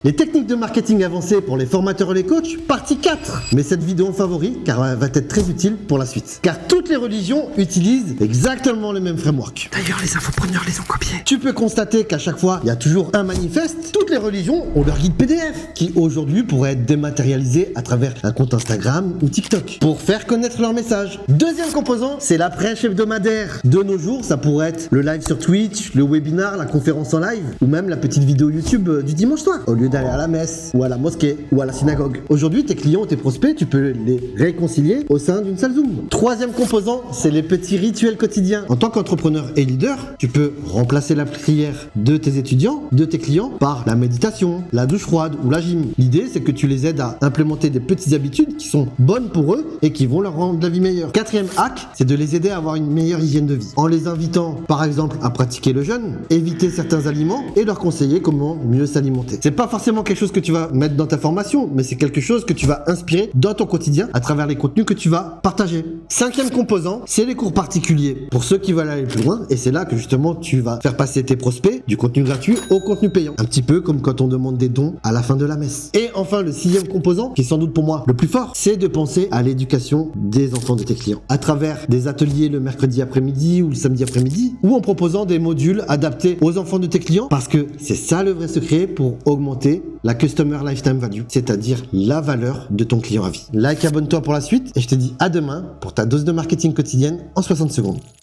Les techniques de marketing avancées pour les formateurs et les coachs, partie 4. Mets cette vidéo en favori car elle va être très utile pour la suite. Car toutes les religions utilisent exactement le même framework. D'ailleurs, les infopreneurs les ont copiés. Tu peux constater qu'à chaque fois, il y a toujours un manifeste. Toutes les religions ont leur guide PDF qui aujourd'hui pourrait être dématérialisé à travers un compte Instagram ou TikTok pour faire connaître leur message. Deuxième composant, c'est la prêche hebdomadaire. De nos jours, ça pourrait être le live sur Twitch, le webinar, la conférence en live ou même la petite vidéo YouTube du dimanche soir. Au lieu d'aller à la messe ou à la mosquée ou à la synagogue. Aujourd'hui, tes clients ou tes prospects, tu peux les réconcilier au sein d'une salle Zoom. Troisième composant, c'est les petits rituels quotidiens. En tant qu'entrepreneur et leader, tu peux remplacer la prière de tes étudiants, de tes clients, par la méditation, la douche froide ou la gym. L'idée, c'est que tu les aides à implémenter des petites habitudes qui sont bonnes pour eux et qui vont leur rendre la vie meilleure. Quatrième hack, c'est de les aider à avoir une meilleure hygiène de vie. En les invitant, par exemple, à pratiquer le jeûne, éviter certains aliments et leur conseiller comment mieux s'alimenter. C'est pas forcément quelque chose que tu vas mettre dans ta formation, mais c'est quelque chose que tu vas inspirer dans ton quotidien à travers les contenus que tu vas partager. Cinquième composant, c'est les cours particuliers. Pour ceux qui veulent aller plus loin, et c'est là que justement tu vas faire passer tes prospects du contenu gratuit au contenu payant. Un petit peu comme quand on demande des dons à la fin de la messe. Et enfin, le sixième composant, qui est sans doute pour moi le plus fort, c'est de penser à l'éducation des enfants de tes clients. À travers des ateliers le mercredi après-midi ou le samedi après-midi, ou en proposant des modules adaptés aux enfants de tes clients, parce que c'est ça le vrai secret pour augmenter la Customer Lifetime Value, c'est-à-dire la valeur de ton client à vie. Like, abonne-toi pour la suite et je te dis à demain pour ta dose de marketing quotidienne en 60 secondes.